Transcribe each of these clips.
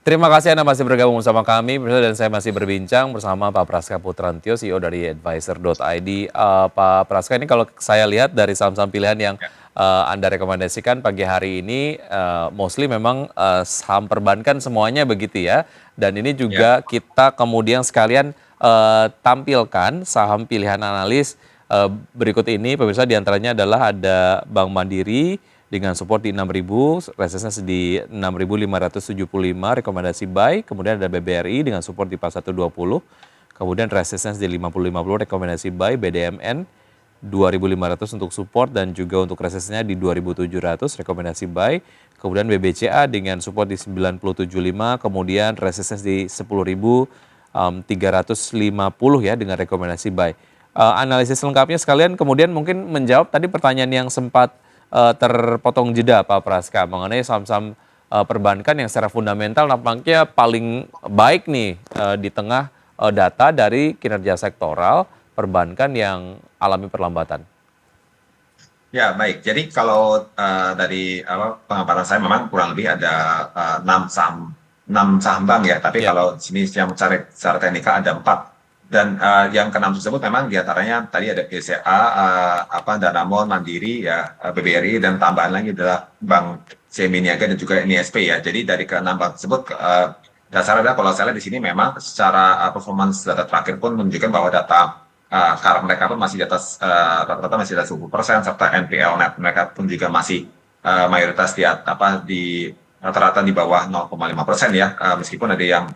Terima kasih Anda masih bergabung bersama kami, dan saya masih berbincang bersama Pak Praska Putrantio, CEO dari Advisor.id. Pak Praska, ini kalau saya lihat dari saham-saham pilihan yang Ya, Anda rekomendasikan pagi hari ini, mostly memang saham perbankan semuanya begitu ya. Dan ini ya, juga kita kemudian sekalian tampilkan saham pilihan analis berikut ini, pemirsa, diantaranya adalah ada Bank Mandiri, dengan support di 6.000, resistance di 6.575, rekomendasi buy. Kemudian ada BBRI dengan support di 4120, kemudian resistance di 5050, rekomendasi buy. BDMN 2.500 untuk support dan juga untuk resistance-nya di 2.700, rekomendasi buy. Kemudian BBCA dengan support di 975, kemudian resistance di 10.350 ya dengan rekomendasi buy. Analisis lengkapnya sekalian kemudian mungkin menjawab tadi pertanyaan yang sempat terpotong jeda Pak Praska mengenai saham-saham perbankan yang secara fundamental nampaknya paling baik nih di tengah data dari kinerja sektoral perbankan yang alami perlambatan. ya, baik. Jadi kalau dari pengamatan saya memang kurang lebih ada 6 saham bank ya. Tapi Ya, kalau di sini yang mencari secara teknikal ada 4. Dan yang keenam tersebut memang diantaranya tadi ada BCA, Danamon, Mandiri, ya, BBRI, dan tambahan lagi adalah Bank CMB Niaga dan juga NISP ya. Jadi dari keenam bank tersebut dasarnya kalau saya lihat di sini memang secara performance data terakhir pun menunjukkan bahwa data current mereka pun masih di atas rata-rata masih di atas 20%, serta NPL net mereka pun juga masih mayoritas di rata-rata di bawah 0,5% ya, meskipun ada yang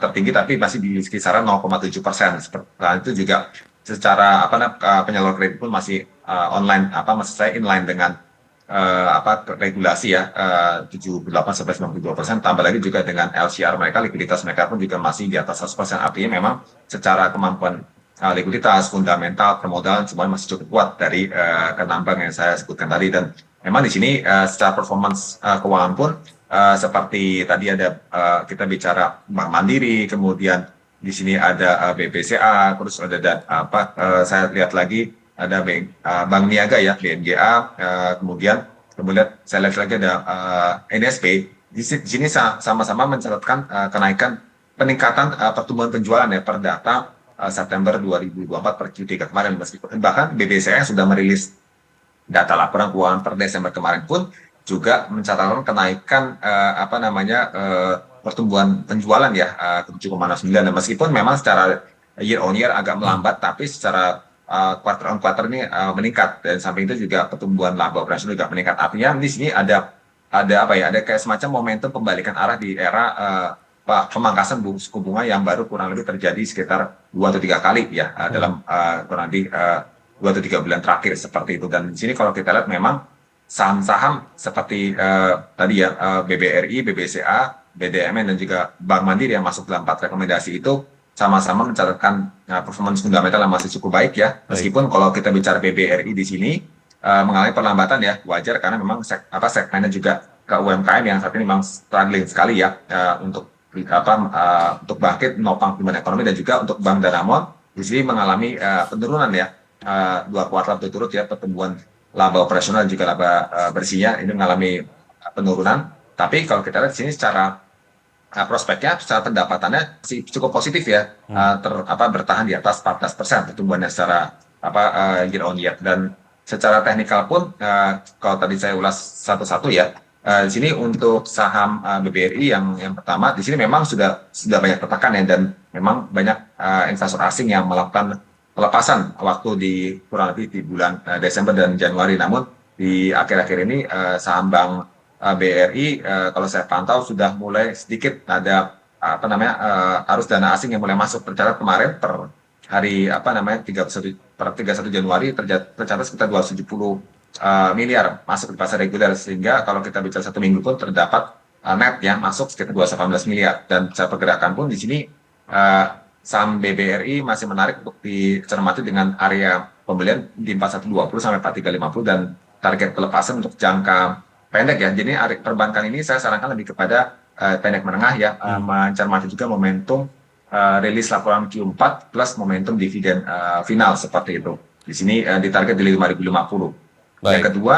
tertinggi tapi masih di kisaran 0,7%. Nah, itu juga secara penyalur kredit pun masih online, maksud saya inline dengan regulasi ya, 78 sampai 92%. Tambah lagi juga dengan LCR mereka, likuiditas mereka pun juga masih di atas 100%. Artinya memang secara kemampuan likuiditas, fundamental, permodalan semuanya masih cukup kuat dari keenam bank yang saya sebutkan tadi. Dan memang di sini secara performance keuangan pun seperti tadi ada kita bicara Bank Mandiri, kemudian di sini ada BBCA, terus ada saya lihat lagi ada Bank Niaga ya, BNGA, kemudian saya lihat lagi ada NSP. Di sini sama-sama mencatatkan kenaikan peningkatan pertumbuhan penjualan ya per data September 2024 per Q3 kemarin, meskipun bahkan BBCA sudah merilis data laporan keuangan per Desember kemarin pun juga mencatatkan kenaikan pertumbuhan penjualan ya, ke 7,9, dan meskipun memang secara year on year agak melambat, tapi secara quarter on quarter ini meningkat, dan samping itu juga pertumbuhan laba operasional juga meningkat. Artinya di sini ada kayak semacam momentum pembalikan arah di era pemangkasan suku bunga yang baru kurang lebih terjadi sekitar 2 atau 3 kali ya, dalam kurang lebih 2 atau 3 bulan terakhir seperti itu. Dan di sini kalau kita lihat memang saham-saham seperti tadi ya, BBRI, BBCA, BDMN, dan juga Bank Mandiri yang masuk dalam 4 rekomendasi itu sama-sama mencatatkan performance fundamental yang masih cukup baik ya. baik. Meskipun kalau kita bicara BBRI di sini mengalami perlambatan ya, wajar karena memang segmennya juga ke UMKM yang saat ini memang struggling sekali ya, untuk bangkit menopang pertumbuhan ekonomi. Dan juga untuk Bank Danamon di sini mengalami penurunan ya, 2 kuartal berturut ya, pertumbuhan laba operasional dan juga laba bersihnya ini mengalami penurunan. Tapi kalau kita lihat di sini secara prospeknya, secara pendapatannya masih cukup positif ya, bertahan di atas 14% pertumbuhannya secara year on year. Dan secara teknikal pun kalau tadi saya ulas satu-satu ya, di sini untuk saham BBRI yang pertama, di sini memang sudah banyak tertekan ya, dan memang banyak investor asing yang melakukan pelepasan waktu di kurang lebih di bulan Desember dan Januari. Namun di akhir-akhir ini saham Bank BRI kalau saya pantau sudah mulai sedikit ada arus dana asing yang mulai masuk. Tercatat kemarin per hari 31 Januari tercatat sekitar 270 miliar masuk di pasar reguler, sehingga kalau kita bicara 1 minggu pun terdapat net yang masuk sekitar 218 miliar. Dan secara pergerakan pun di sini saham BBRI masih menarik untuk dicermati dengan area pembelian di 4120 sampai 4350 dan target pelepasan untuk jangka pendek ya. Jadi perbankan ini saya sarankan lebih kepada pendek menengah ya, mencermati juga momentum rilis laporan Q4 plus momentum dividen final seperti itu. Di sini ditarget di 5.050. Yang Baik. kedua,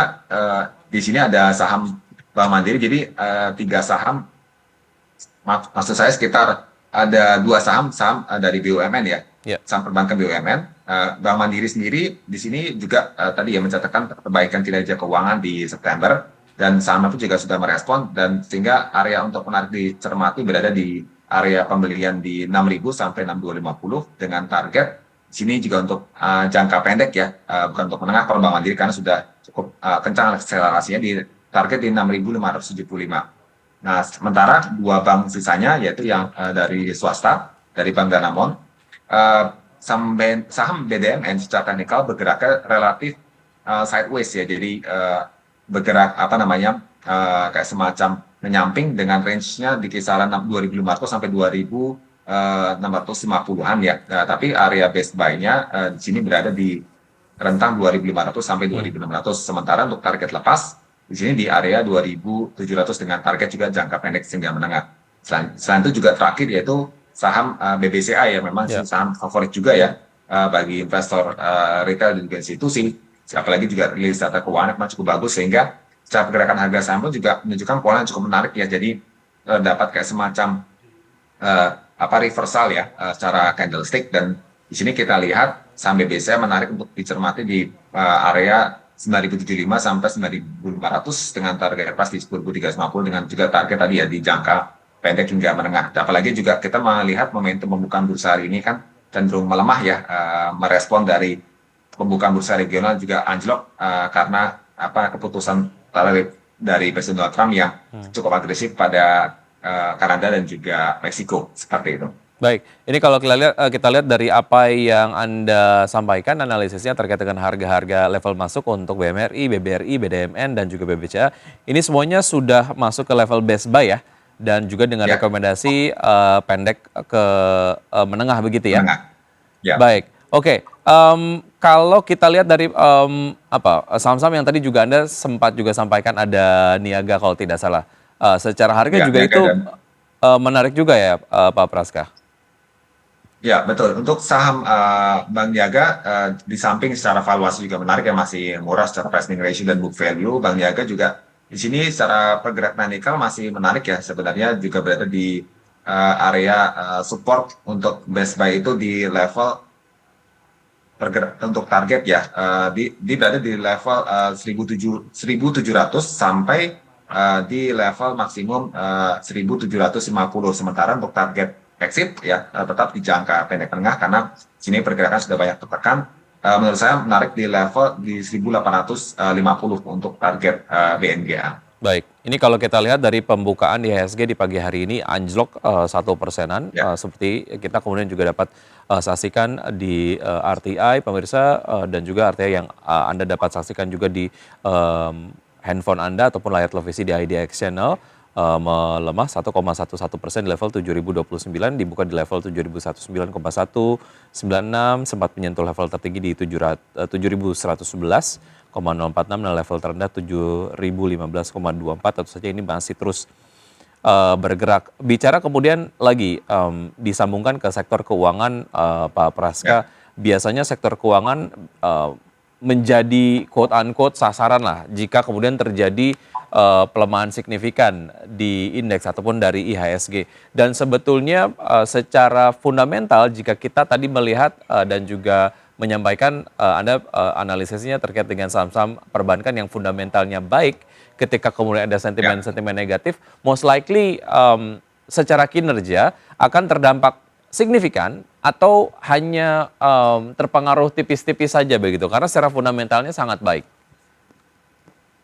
di sini ada saham Bank Mandiri. Jadi 3 saham maksud saya sekitar ada dua saham dari BUMN ya, Ya. saham perbankan BUMN. Bank Mandiri sendiri di sini juga tadi ya mencatatkan perbaikan kinerja keuangan di September, dan saham itu juga sudah merespon, dan sehingga area untuk menarik dicermati berada di area pembelian di 6.000 sampai 6.250 dengan target di sini juga untuk jangka pendek ya, bukan untuk menengah kalau Bank Mandiri karena sudah cukup kencang akselerasinya di target di 6.575. Nah, sementara dua bank sisanya yaitu yang dari swasta, dari Bank Danamon, eh, saham BDMN secara teknikal bergeraknya relatif sideways ya, jadi bergerak apa namanya kayak semacam menyamping dengan range-nya di kisaran 2.500 sampai 2.650-an ya. Nah, tapi area base buy-nya di sini berada di rentang 2.500 sampai 2.600. Sementara untuk target lepas di sini di area 2.700 dengan target juga jangka pendek hingga menengah. Selain itu juga terakhir yaitu saham BBCA ya, memang Ya. saham favorit juga ya bagi investor retail dan juga institusi. Apalagi juga rilis data keuangan memang cukup bagus, sehingga secara pergerakan harga saham pun juga menunjukkan pola yang cukup menarik ya. Jadi dapat kayak semacam reversal ya secara candlestick, dan di sini kita lihat saham BBCA menarik untuk dicermati di area 9.075 sampai 9.500 dengan target pas di 10.350 dengan juga target tadi ya di jangka pendek hingga menengah. Apalagi juga kita melihat momentum pembukaan bursa hari ini kan cenderung melemah ya, merespon dari pembukaan bursa regional juga anjlok karena keputusan dari Presiden Donald Trump yang cukup agresif pada Kanada dan juga Meksiko seperti itu. Baik, ini kalau kita lihat dari apa yang Anda sampaikan analisisnya terkait dengan harga-harga level masuk untuk BMRI, BBRI, BDMN, dan juga BBCA, ini semuanya sudah masuk ke level best buy ya, dan juga dengan Ya, rekomendasi pendek ke menengah begitu ya. menengah. Ya. Baik, oke. Kalau kita lihat dari saham-saham yang tadi juga Anda sempat juga sampaikan ada Niaga kalau tidak salah. Secara harga Ya, juga Niaga itu dan menarik juga ya, Pak Praska. ya, betul. Untuk saham Bank Niaga, di samping secara valuasi juga menarik ya, masih murah secara pricing ratio dan book value. Bank Niaga juga di sini secara pergerakan teknikal masih menarik ya. Sebenarnya juga berada di area support untuk best buy itu di level untuk target ya, di berada di level 1.700 sampai di level maksimum 1.750. Sementara untuk target exit ya tetap di jangka pendek tengah karena sini pergerakan sudah banyak tertekan. Menurut saya menarik di level di 1.850 untuk target BNGA. Baik, ini kalau kita lihat dari pembukaan di IHSG di pagi hari ini anjlok 1%, Ya, seperti kita kemudian juga dapat saksikan di RTI pemirsa, dan juga RTI yang Anda dapat saksikan juga di handphone Anda ataupun layar televisi di IDX Channel, melemah 1,11% di level 7.029, dibuka di level 7.109,196, sempat menyentuh level tertinggi di 7.111,046 dan level terendah 7.015,24. Tentu saja ini masih terus bergerak. Bicara kemudian lagi disambungkan ke sektor keuangan, Pak Praska, ya, biasanya sektor keuangan menjadi quote unquote sasaran lah jika kemudian terjadi pelemahan signifikan di indeks ataupun dari IHSG. Dan sebetulnya secara fundamental jika kita tadi melihat dan juga menyampaikan Anda analisisnya terkait dengan saham-saham perbankan yang fundamentalnya baik, ketika kemudian ada ya. sentimen-sentimen negatif, most likely secara kinerja akan terdampak signifikan atau hanya terpengaruh tipis-tipis saja begitu, karena secara fundamentalnya sangat baik.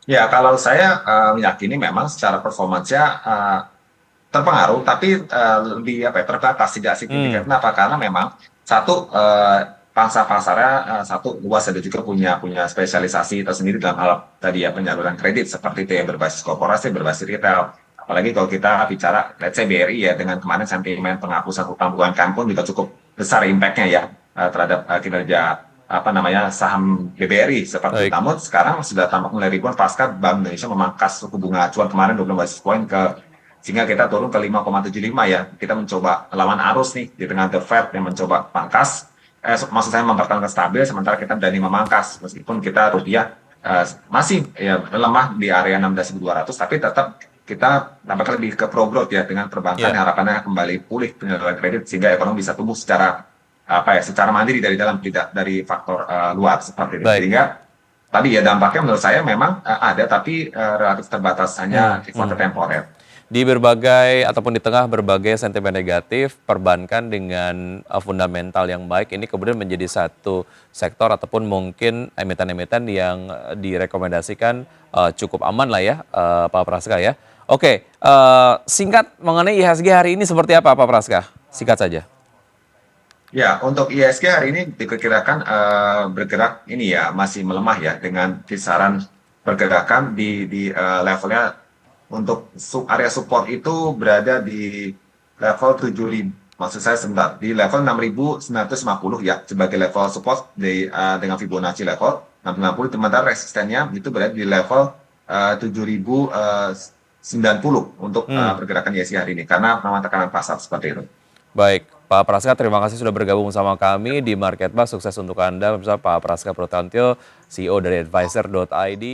Ya, kalau saya meyakini memang secara performanya terpengaruh, tapi lebih terbatas, tidak signifikan. Kenapa? Karena memang satu pangsa pasarnya satu luas, ada juga punya spesialisasi tersendiri dalam hal tadi ya penyaluran kredit seperti itu yang berbasis korporasi, berbasis retail. Apalagi kalau kita bicara, let's say BRI ya, dengan kemarin sentimen penghapusan utang UMKM pun juga cukup besar impact-nya ya terhadap kinerja saham BBRI seperti itu. Baik. Namun sekarang sudah tampak mulai rebound pasca Bank Indonesia memangkas suku bunga acuan kemarin 20 basis point sehingga kita turun ke 5,75 ya. Kita mencoba lawan arus nih di tengah The Fed yang mencoba pangkas, maksud saya mempertahankan stabil, sementara kita berani memangkas meskipun kita rupiah masih ya lemah di area 16.200, tapi tetap kita nampaknya lebih ke pro growth ya dengan perbankan Ya. yang harapannya kembali pulih penyaluran kredit sehingga ekonomi bisa tumbuh secara apa ya secara mandiri dari dalam tidak dari faktor luar seperti itu. Baik. Sehingga tadi ya dampaknya menurut saya memang ada tapi relatif terbatas hanya sifatnya temporer. Di berbagai ataupun di tengah berbagai sentimen negatif, perbankan dengan fundamental yang baik ini kemudian menjadi satu sektor ataupun mungkin emiten-emiten yang direkomendasikan cukup aman lah ya, Pak Praska ya. Oke, singkat mengenai IHSG hari ini seperti apa Pak Praska? Singkat saja. Ya, untuk ISG hari ini diperkirakan bergerak ini ya masih melemah ya dengan kisaran pergerakan di levelnya untuk area support itu berada di level 7.000. Maksud saya sebentar di level 6.950 ya sebagai level support dengan Fibonacci level 650, sementara resistennya itu berada di level 7.090 untuk Hmm. pergerakan ISG hari ini karena memang tekanan pasar seperti itu. Baik, Pak Praska, terima kasih sudah bergabung sama kami di Market Bus. Sukses untuk Anda, Pak Praska Protantio, CEO dari Advisor.id.